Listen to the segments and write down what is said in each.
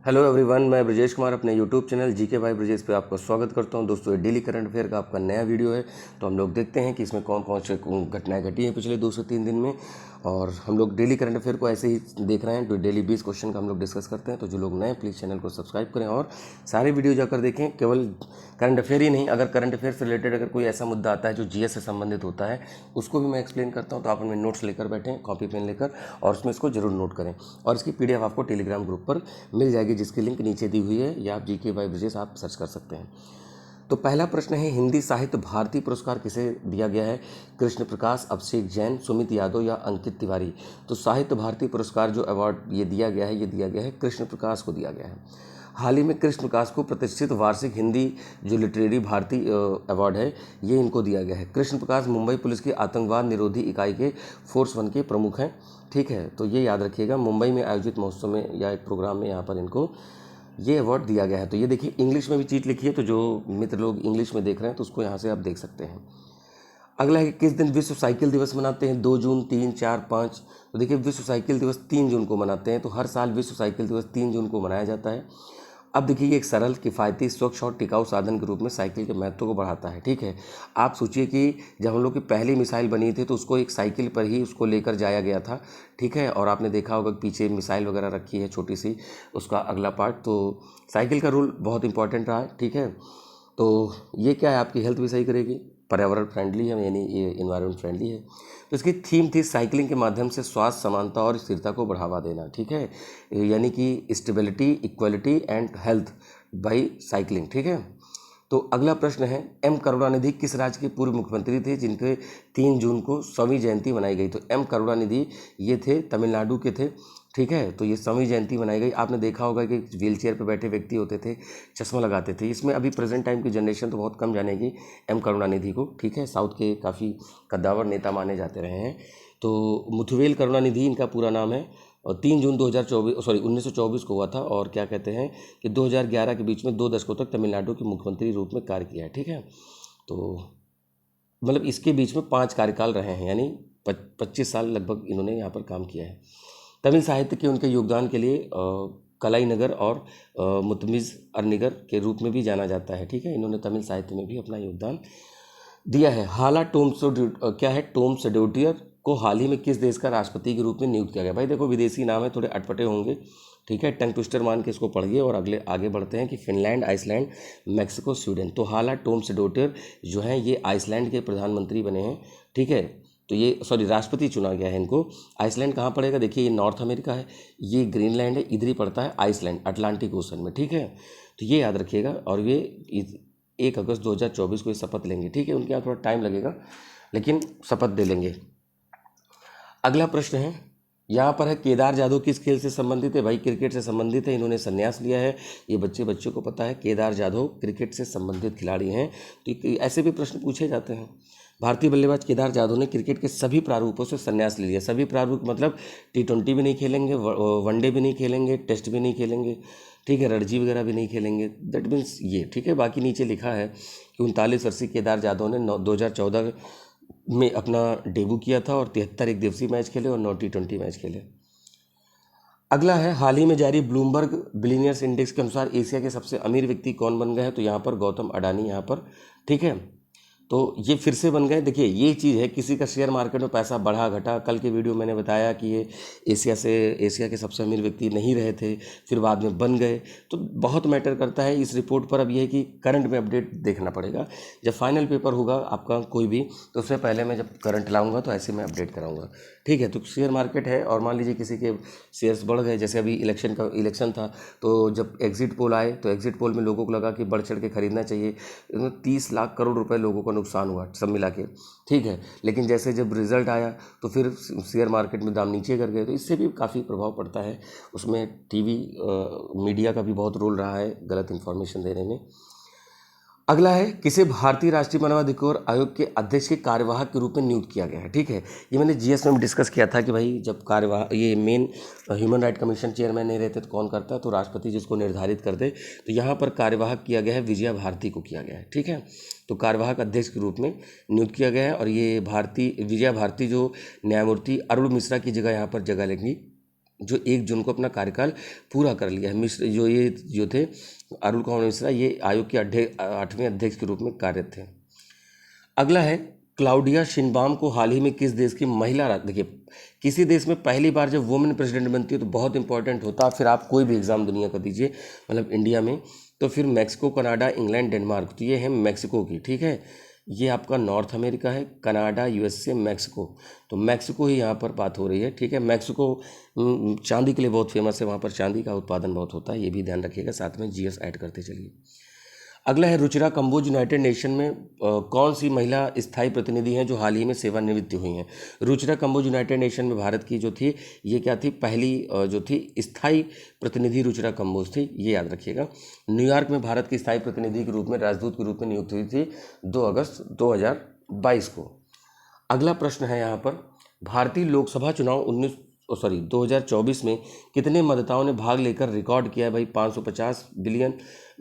Hello everyone, मैं ब्रजेश कुमार अपने YouTube channel GK by Brajesh पे आपका स्वागत करता हूं। दोस्तों, ये डेली करंट अफेयर का आपका नया वीडियो है। तो हम लोग देखते हैं कि इसमें कौन कौन से घटनाएं घटी हैं पिछले 2 से 3 दिन में। और हम लोग डेली करंट अफेयर को ऐसे ही देख रहे हैं, तो डेली 20 क्वेश्चन का हम लोग डिस्कस करते हैं। तो जो लोग नए, प्लीज़ चैनल को सब्सक्राइब करें और सारे वीडियो जाकर देखें। केवल करंट अफेयर ही नहीं, अगर करंट अफेयर से रिलेटेड अगर कोई ऐसा मुद्दा आता है जो जीएस से संबंधित होता है, उसको भी मैं एक्सप्लेन करता हूँ। तो आप अपने नोट्स लेकर बैठें, कॉपी पेन लेकर, और उसमें इसको जरूर नोट करें। और इसकी पीडीएफ आपको टेलीग्राम ग्रुप पर मिल जाएगी, जिसकी लिंक नीचे दी हुई है, या आप जीके बाय ब्रजेश आप सर्च कर सकते हैं। तो पहला प्रश्न है, हिंदी साहित्य भारती पुरस्कार किसे दिया गया है? कृष्ण प्रकाश, अभिषेक जैन, सुमित यादव या अंकित तिवारी? तो साहित्य भारती पुरस्कार जो अवार्ड ये दिया गया है, ये दिया गया है कृष्ण प्रकाश को दिया गया है। हाल ही में कृष्ण प्रकाश को प्रतिष्ठित वार्षिक हिंदी जो लिटरेरी भारती अवार्ड है, ये इनको दिया गया है। कृष्ण प्रकाश मुंबई पुलिस की आतंकवाद निरोधी इकाई के फोर्स 1 के प्रमुख हैं। ठीक है, तो ये याद रखिएगा, मुंबई में आयोजित महोत्सव में या एक प्रोग्राम में यहाँ पर इनको ये अवार्ड दिया गया है। तो ये देखिए, इंग्लिश में भी चीज़ लिखी है, तो जो मित्र लोग इंग्लिश में देख रहे हैं तो उसको यहाँ से आप देख सकते हैं। अगला है कि किस दिन विश्व साइकिल दिवस मनाते हैं? 2 जून, 3, 4, 5? तो देखिए, विश्व साइकिल दिवस 3 जून को मनाते हैं। तो हर साल विश्व साइकिल दिवस 3 जून को मनाया जाता है। अब देखिए, ये एक सरल, किफ़ायती, स्वच्छ और टिकाऊ साधन के रूप में साइकिल के महत्व को बढ़ाता है। ठीक है, आप सोचिए कि जब हम लोग की पहली मिसाइल बनी थी तो उसको एक साइकिल पर ही उसको लेकर जाया गया था। ठीक है, और आपने देखा होगा कि पीछे मिसाइल वगैरह रखी है छोटी सी, उसका अगला पार्ट। तो साइकिल का रोल बहुत इंपॉर्टेंट रहा है। ठीक है, तो ये क्या है, आपकी हेल्थ भी सही करेगी, पर्यावरण फ्रेंडली है, यानी ये इन्वायरमेंट फ्रेंडली है। तो इसकी थीम थी साइकिलिंग के माध्यम से स्वास्थ्य, समानता और स्थिरता को बढ़ावा देना। ठीक है, यानी कि stability, equality and health by cycling. ठीक है, तो अगला प्रश्न है, एम करुणानिधि किस राज्य के पूर्व मुख्यमंत्री थे जिनके 3 जून को 100वीं जयंती मनाई गई? तो एम करुणानिधि ये थे, तमिलनाडु के थे। ठीक है, तो ये 100वीं जयंती मनाई गई। आपने देखा होगा कि व्हील चेयर पर बैठे व्यक्ति होते थे, चश्मा लगाते थे। इसमें अभी प्रेजेंट टाइम की जनरेशन तो बहुत कम जानेगी एम करुणानिधि को। ठीक है, साउथ के काफ़ी कद्दावर नेता माने जाते रहे हैं। तो मुथुवेल करुणानिधि इनका पूरा नाम है। और 3 जून 1924 को हुआ था। और क्या कहते हैं कि 2011 के बीच में 2 दशकों तक तमिलनाडु के मुख्यमंत्री रूप में कार्य किया है। ठीक है, तो मतलब इसके बीच में 5 कार्यकाल रहे हैं, यानी 25 साल लगभग इन्होंने यहाँ पर काम किया है। तमिल साहित्य के उनके योगदान के लिए कलाईनगर और मुतमिज़ अरनिगर के रूप में भी जाना जाता है। ठीक है, इन्होंने तमिल साहित्य में भी अपना योगदान दिया है। हाला क्या है, टॉम सेडोटियर को हाल ही में किस देश का राष्ट्रपति के रूप में नियुक्त किया गया? भाई देखो, विदेशी नाम है, थोड़े अटपटे होंगे। ठीक है, टंग ट्विस्टर मान के इसको पढ़िए और आगे बढ़ते हैं कि फिनलैंड, आइसलैंड, मैक्सिको, स्वीडन। तो हाला टॉम सेडोटियर जो है ये आइसलैंड के प्रधानमंत्री बने हैं। ठीक है, तो ये राष्ट्रपति चुना गया है इनको। आइसलैंड कहाँ पड़ेगा? देखिए, ये नॉर्थ अमेरिका है, ये ग्रीनलैंड है, इधर ही पड़ता है आइसलैंड, अटलांटिक ओशन में। ठीक है, तो ये याद रखिएगा। और ये 1 अगस्त 2024 को ये शपथ लेंगे। ठीक है, उनके यहाँ थोड़ा टाइम लगेगा, लेकिन शपथ दे लेंगे। अगला प्रश्न है, यहाँ पर है, केदार जाधव किस खेल से संबंधित है? भाई क्रिकेट से संबंधित है, इन्होंने संन्यास लिया है। ये बच्चों को पता है, केदार जाधव क्रिकेट से संबंधित खिलाड़ी हैं। तो ऐसे भी प्रश्न पूछे जाते हैं। भारतीय बल्लेबाज केदार जाधव ने क्रिकेट के सभी प्रारूपों से संन्यास ले लिया। सभी प्रारूप मतलब T20 भी नहीं खेलेंगे, वनडे भी नहीं खेलेंगे, टेस्ट भी नहीं खेलेंगे। ठीक है, रणजी वगैरह भी नहीं खेलेंगे। दैट मीन्स ये। ठीक है, बाकी नीचे लिखा है कि 39 वर्षीय केदार जाधव ने 2014 में अपना डेब्यू किया था और 73 एक दिवसीय मैच खेले और 9 T20 मैच खेले। अगला है, हाल ही में जारी ब्लूमबर्ग बिलियनियर्स इंडेक्स के अनुसार एशिया के सबसे अमीर व्यक्ति कौन बन गए हैं? तो यहाँ पर गौतम अडानी यहाँ पर। ठीक है, तो ये फिर से बन गए। देखिए, ये चीज़ है, किसी का शेयर मार्केट में पैसा बढ़ा घटा। कल के वीडियो मैंने बताया कि ये एशिया के सबसे अमीर व्यक्ति नहीं रहे थे, फिर बाद में बन गए। तो बहुत मैटर करता है इस रिपोर्ट पर। अब ये है कि करंट में अपडेट देखना पड़ेगा। जब फाइनल पेपर होगा आपका कोई भी, तो उससे पहले मैं जब करंट लाऊंगा तो ऐसे मैं अपडेट कराऊंगा। ठीक है, तो शेयर मार्केट है, और मान लीजिए किसी के शेयर्स बढ़ गए, जैसे अभी इलेक्शन था, तो जब एग्जिट पोल आए तो एग्जिट पोल में लोगों को लगा कि बढ़ चढ़ के खरीदना चाहिए। 30 लाख करोड़ रुपए लोगों को नुकसान हुआ सब मिला के। ठीक है, लेकिन जैसे जब रिजल्ट आया तो फिर शेयर मार्केट में दाम नीचे कर गए। तो इससे भी काफ़ी प्रभाव पड़ता है। उसमें टीवी मीडिया का भी बहुत रोल रहा है गलत इन्फॉर्मेशन देने में। अगला है, किसे भारतीय राष्ट्रीय मानवाधिकार आयोग के अध्यक्ष के कार्यवाहक के रूप में नियुक्त किया गया है? ठीक है, ये मैंने जीएस में डिस्कस किया था कि भाई जब ये main human right commission chairman नहीं रहते तो कौन करता है? तो राष्ट्रपति जिसको निर्धारित कर दे। तो यहाँ पर कार्यवाहक किया गया है, विजया भारती को किया गया है। ठीक है, तो कार्यवाहक अध्यक्ष के रूप में नियुक्त किया गया है। और ये विजया भारती जो न्यायमूर्ति अरुण मिश्रा की जगह यहाँ पर जगह लेंगी जो 1 जून को अपना कार्यकाल पूरा कर लिया है। मिश्र जो थे अरुण कुमार मिश्रा, ये आयोग के 8वें अध्यक्ष के रूप में कार्यरत थे। अगला है क्लाउडिया शिनबाम को हाल ही में किस देश की महिला, देखिए किसी देश में पहली बार जब वुमेन प्रेसिडेंट बनती है तो बहुत इंपॉर्टेंट होता है। फिर आप कोई भी एग्जाम दुनिया का दीजिए, मतलब इंडिया में, तो फिर मैक्सिको, कनाडा, इंग्लैंड, डेनमार्क, तो ये है मैक्सिको की, ठीक है। ये आपका नॉर्थ अमेरिका है, कनाडा, यूएसए, मैक्सिको, तो मैक्सिको ही यहाँ पर बात हो रही है, ठीक है। मैक्सिको चांदी के लिए बहुत फेमस है, वहाँ पर चांदी का उत्पादन बहुत होता है, ये भी ध्यान रखिएगा, साथ में जीएस ऐड करते चलिए। अगला है रुचिरा कंबोज यूनाइटेड नेशन में कौन सी महिला स्थायी प्रतिनिधि हैं जो हाल ही में सेवानिवृत्त हुई हैं। रुचिरा कंबोज यूनाइटेड नेशन में भारत की जो थी, ये क्या थी, पहली जो थी स्थायी प्रतिनिधि रुचिरा कंबोज थी, ये याद रखिएगा। न्यूयॉर्क में भारत की स्थायी प्रतिनिधि के रूप में, राजदूत के रूप में नियुक्त हुई थी 2 अगस्त 2022 को। अगला प्रश्न है यहाँ पर, भारतीय लोकसभा चुनाव 2024 में कितने मतदाताओं ने भाग लेकर रिकॉर्ड किया है भाई, 550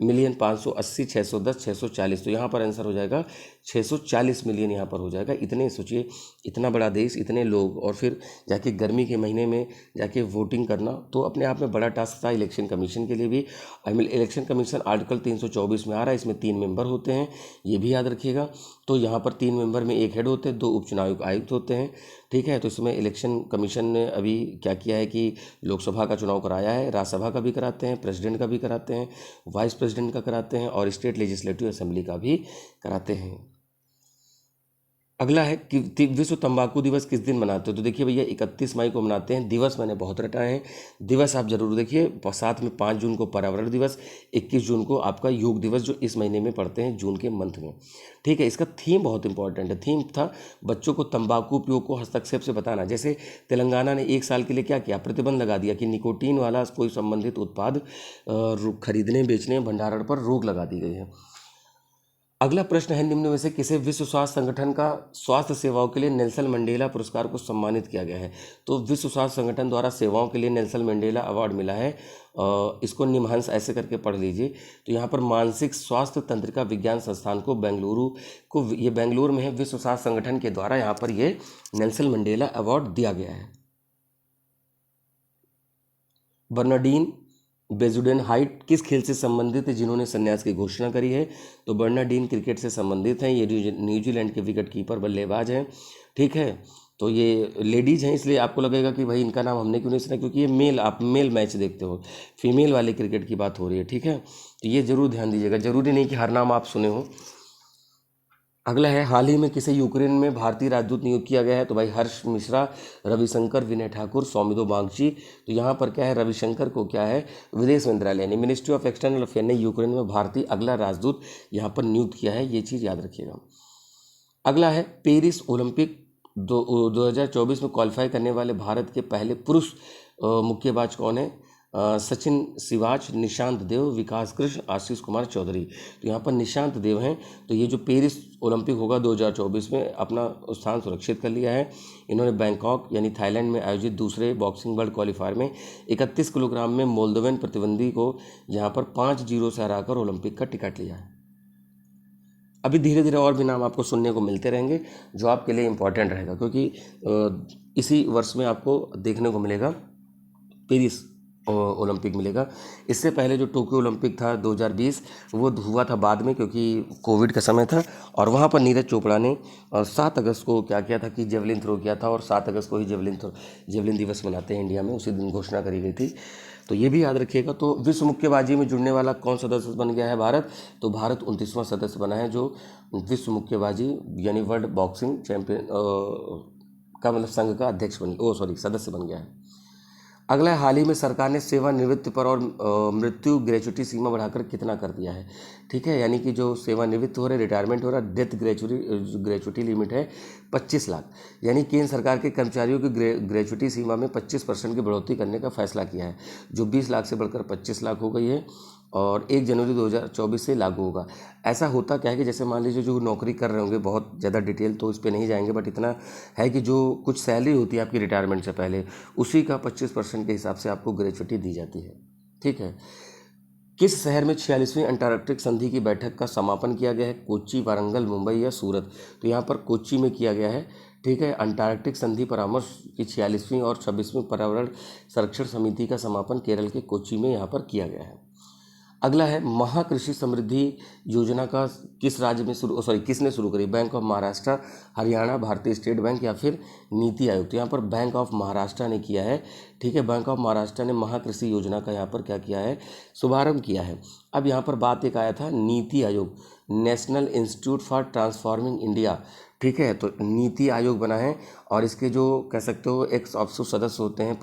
मिलियन 580 610 640, तो यहाँ पर आंसर हो जाएगा 640 मिलियन, यहाँ पर हो जाएगा। इतने सोचिए, इतना बड़ा देश, इतने लोग, और फिर जाके गर्मी के महीने में जाके वोटिंग करना, तो अपने आप में बड़ा टास्क था इलेक्शन कमीशन के लिए भी। इलेक्शन कमीशन आर्टिकल 324 में आ रहा है, इसमें 3 मेंबर होते हैं, ये भी याद रखिएगा। तो यहाँ पर 3 मेंबर में 1 हेड होते हैं, 2 उपचुनाव आयुक्त होते हैं, ठीक है। तो इसमें इलेक्शन कमीशन ने अभी क्या किया है कि लोकसभा का चुनाव कराया है, राज्यसभा का भी कराते हैं, प्रेसिडेंट का भी कराते हैं, वाइस प्रेसिडेंट का कराते हैं, और स्टेट लेजिस्लेटिव असेंबली का भी कराते हैं। अगला है कि विश्व तंबाकू दिवस किस दिन मनाते हो, तो देखिए भैया 31 मई को मनाते हैं। दिवस मैंने बहुत रटा है, दिवस आप जरूर देखिए, साथ में 5 जून को पर्यावरण दिवस, 21 जून को आपका योग दिवस, जो इस महीने में पड़ते हैं, जून के मंथ में, ठीक है। इसका थीम बहुत इंपॉर्टेंट है, थीम था बच्चों को तंबाकू उपयोग को हस्तक्षेप से बताना। जैसे तेलंगाना ने 1 साल के लिए क्या किया, प्रतिबंध लगा दिया कि निकोटीन वाला कोई संबंधित उत्पाद खरीदने, बेचने, भंडारण पर रोक लगा दी गई है। अगला प्रश्न है, निम्न में से किसे विश्व स्वास्थ्य संगठन का स्वास्थ्य सेवाओं के लिए नेल्सन मंडेला पुरस्कार को सम्मानित किया गया है, तो विश्व स्वास्थ्य संगठन द्वारा सेवाओं के लिए नेल्सन मंडेला अवार्ड मिला है। इसको निमहंस ऐसे करके पढ़ लीजिए। तो यहाँ पर मानसिक स्वास्थ्य तंत्रिका विज्ञान संस्थान को बेंगलुरु को, ये बेंगलुरु में है, विश्व स्वास्थ्य संगठन के द्वारा यहाँ पर ये नेल्सन मंडेला अवार्ड दिया गया है। बर्नार्डिन बेजुडेन हाइट किस खेल से संबंधित है जिन्होंने संन्यास की घोषणा करी है, तो बर्नार्डिन क्रिकेट से संबंधित हैं। ये न्यूजीलैंड के विकेट कीपर बल्लेबाज हैं, ठीक है। तो ये लेडीज़ हैं, इसलिए आपको लगेगा कि भाई इनका नाम हमने क्यों नहीं सुना, क्योंकि ये मेल, आप मेल मैच देखते हो, फीमेल वाले क्रिकेट की बात हो रही है, ठीक है। तो ये जरूर ध्यान दीजिएगा, जरूरी नहीं कि हर नाम आप सुने हो। अगला है, हाल ही में किसे यूक्रेन में भारतीय राजदूत नियुक्त किया गया है, तो भाई हर्ष मिश्रा, रविशंकर, विनय ठाकुर, सौमिदो बागची। तो यहाँ पर क्या है, रविशंकर को क्या है, विदेश मंत्रालय यानी मिनिस्ट्री ऑफ एक्सटर्नल अफेयर ने यूक्रेन में भारतीय अगला राजदूत यहाँ पर नियुक्त किया है, ये चीज़ याद रखिएगा। अगला है, पेरिस ओलंपिक 2024 में क्वालिफाई करने वाले भारत के पहले पुरुष मुक्केबाज कौन है, सचिन सिवाच, निशांत देव, विकास कृष्ण, आशीष कुमार चौधरी। तो यहाँ पर निशांत देव हैं। तो ये जो पेरिस ओलंपिक होगा 2024 में अपना स्थान सुरक्षित कर लिया है। इन्होंने बैंकॉक यानी थाईलैंड में आयोजित दूसरे बॉक्सिंग वर्ल्ड क्वालिफायर में 31 किलोग्राम में मोल्दोवन प्रतिद्वंदी को यहाँ पर 5-0 से हराकर ओलंपिक का टिकट लिया है। अभी धीरे धीरे और भी नाम आपको सुनने को मिलते रहेंगे जो आपके लिए इम्पोर्टेंट रहेगा, क्योंकि इसी वर्ष में आपको देखने को मिलेगा पेरिस ओलंपिक मिलेगा। इससे पहले जो टोक्यो ओलंपिक था 2020 वो हुआ था बाद में, क्योंकि कोविड का समय था, और वहाँ पर नीरज चोपड़ा ने 7 अगस्त को क्या किया था कि जेवलिन थ्रो किया था, और 7 अगस्त को ही जेवलिन दिवस मनाते हैं इंडिया में, उसी दिन घोषणा करी गई थी। तो ये भी याद रखिएगा। तो विश्व मुक्केबाजी में जुड़ने वाला कौन सदस्य बन गया है भारत, तो भारत 29वां सदस्य बना है जो विश्व मुक्केबाजी यानी वर्ल्ड बॉक्सिंग चैंपियन का मतलब संघ का सदस्य बन गया है। अगला है, हाल ही में सरकार ने सेवानिवृत्ति पर और मृत्यु ग्रेचुटी सीमा बढ़ाकर कितना कर दिया है, ठीक है। यानी कि जो सेवानिवृत्त हो रहे, रिटायरमेंट हो रहा, डेथ ग्रेचुटी लिमिट है 25 लाख, यानी केंद्र सरकार के कर्मचारियों की ग्रेचुटी सीमा में 25% की बढ़ोतरी करने का फैसला किया है, जो 20 लाख से बढ़कर 25 लाख हो गई है, और 1 जनवरी 2024 से लागू होगा। ऐसा होता क्या है कि जैसे मान लीजिए जो नौकरी कर रहे होंगे, बहुत ज़्यादा डिटेल तो इस पर नहीं जाएंगे, बट इतना है कि जो कुछ सैलरी होती है आपकी रिटायरमेंट से पहले, उसी का 25% के हिसाब से आपको ग्रेचुटी दी जाती है, ठीक है। किस शहर में 46वीं अंटार्कटिक संधि की बैठक का समापन किया गया है, कोच्चि, वारंगल, मुंबई या सूरत, तो यहाँ पर कोच्चि में किया गया है, ठीक है। अंटार्कटिक संधि परामर्श की 46वीं और 26वीं पर्यावरण संरक्षण समिति का समापन केरल के कोच्चि में यहाँ पर किया गया है। अगला है महाकृषि समृद्धि योजना का किस राज्य में किसने शुरू करी? बैंक ऑफ महाराष्ट्र, हरियाणा, भारतीय स्टेट बैंक या फिर नीति आयोग? तो यहाँ पर बैंक ऑफ महाराष्ट्र ने किया है। ठीक है, बैंक ऑफ महाराष्ट्र ने महाकृषि योजना का यहाँ पर क्या किया है? शुभारंभ किया है। अब यहाँ पर बात एक आया था NITI Aayog, national institute for transforming India. ठीक है, तो नीति आयोग बना है और इसके जो कह सकते हो एक्स ऑफिसो सदस्य होते हैं,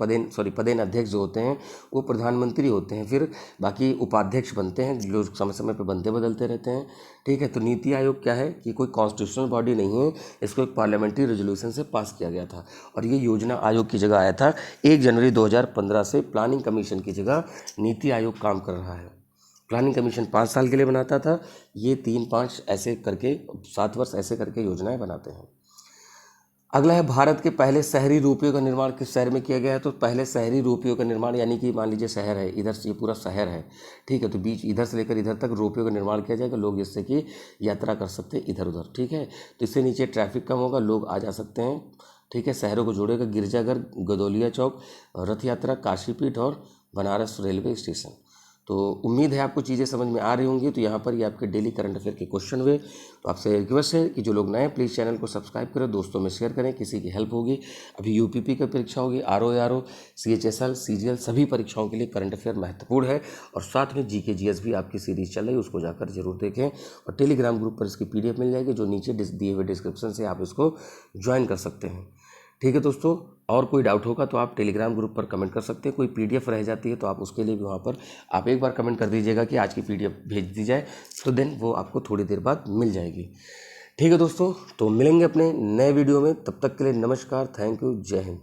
पदेन अध्यक्ष जो होते हैं वो प्रधानमंत्री होते हैं, फिर बाकी उपाध्यक्ष बनते हैं जो समय समय पर बनते बदलते रहते हैं। ठीक है, तो नीति आयोग क्या है कि कोई कॉन्स्टिट्यूशनल बॉडी नहीं है, इसको एक पार्लियामेंट्री रेजोल्यूशन से पास किया गया था और ये योजना आयोग की जगह आया था। 1 जनवरी 2015 से प्लानिंग कमीशन की जगह नीति आयोग काम कर रहा है। प्लानिंग कमीशन 5 साल के लिए बनाता था, ये 3-5 ऐसे करके 7 वर्ष ऐसे करके योजनाएं बनाते हैं। अगला है भारत के पहले शहरी रोपवे का निर्माण किस शहर में किया गया है? तो पहले शहरी रोपवे का निर्माण, यानी कि मान लीजिए शहर है, इधर से ये पूरा शहर है, ठीक है, तो बीच इधर से लेकर इधर तक रोपवे का निर्माण किया जाएगा, लोग जिससे कि यात्रा कर सकते हैं इधर उधर। ठीक है, तो इससे नीचे ट्रैफिक कम होगा, लोग आ जा सकते हैं। ठीक है, शहरों को जोड़ेगा गिरजाघर, गदौलिया चौक, रथ यात्रा, काशीपीठ और बनारस रेलवे स्टेशन। तो उम्मीद है आपको चीज़ें समझ में आ रही होंगी। तो यहाँ पर ये आपके डेली करंट अफेयर के क्वेश्चन हुए। तो आपसे रिक्वेस्ट है कि जो लोग नए प्लीज़ चैनल को सब्सक्राइब करें, दोस्तों में शेयर करें, किसी की हेल्प होगी। अभी यूपीपी की परीक्षा होगी, आरओ, CHSL, CGL सभी परीक्षाओं के लिए करंट अफेयर महत्वपूर्ण है और साथ में GK GS भी आपकी सीरीज चल रही है, उसको जाकर जरूर देखें और टेलीग्राम ग्रुप पर इसकी PDF मिल जाएगी, जो नीचे दिए हुए डिस्क्रिप्शन से आप इसको ज्वाइन कर सकते हैं। ठीक है दोस्तों, और कोई डाउट होगा तो आप टेलीग्राम ग्रुप पर कमेंट कर सकते हैं। कोई PDF रह जाती है तो आप उसके लिए भी वहाँ पर आप एक बार कमेंट कर दीजिएगा कि आज की PDF भेज दी जाए, तो देन वो आपको थोड़ी देर बाद मिल जाएगी। ठीक है दोस्तों, तो मिलेंगे अपने नए वीडियो में, तब तक के लिए नमस्कार, थैंक यू, जय हिंद।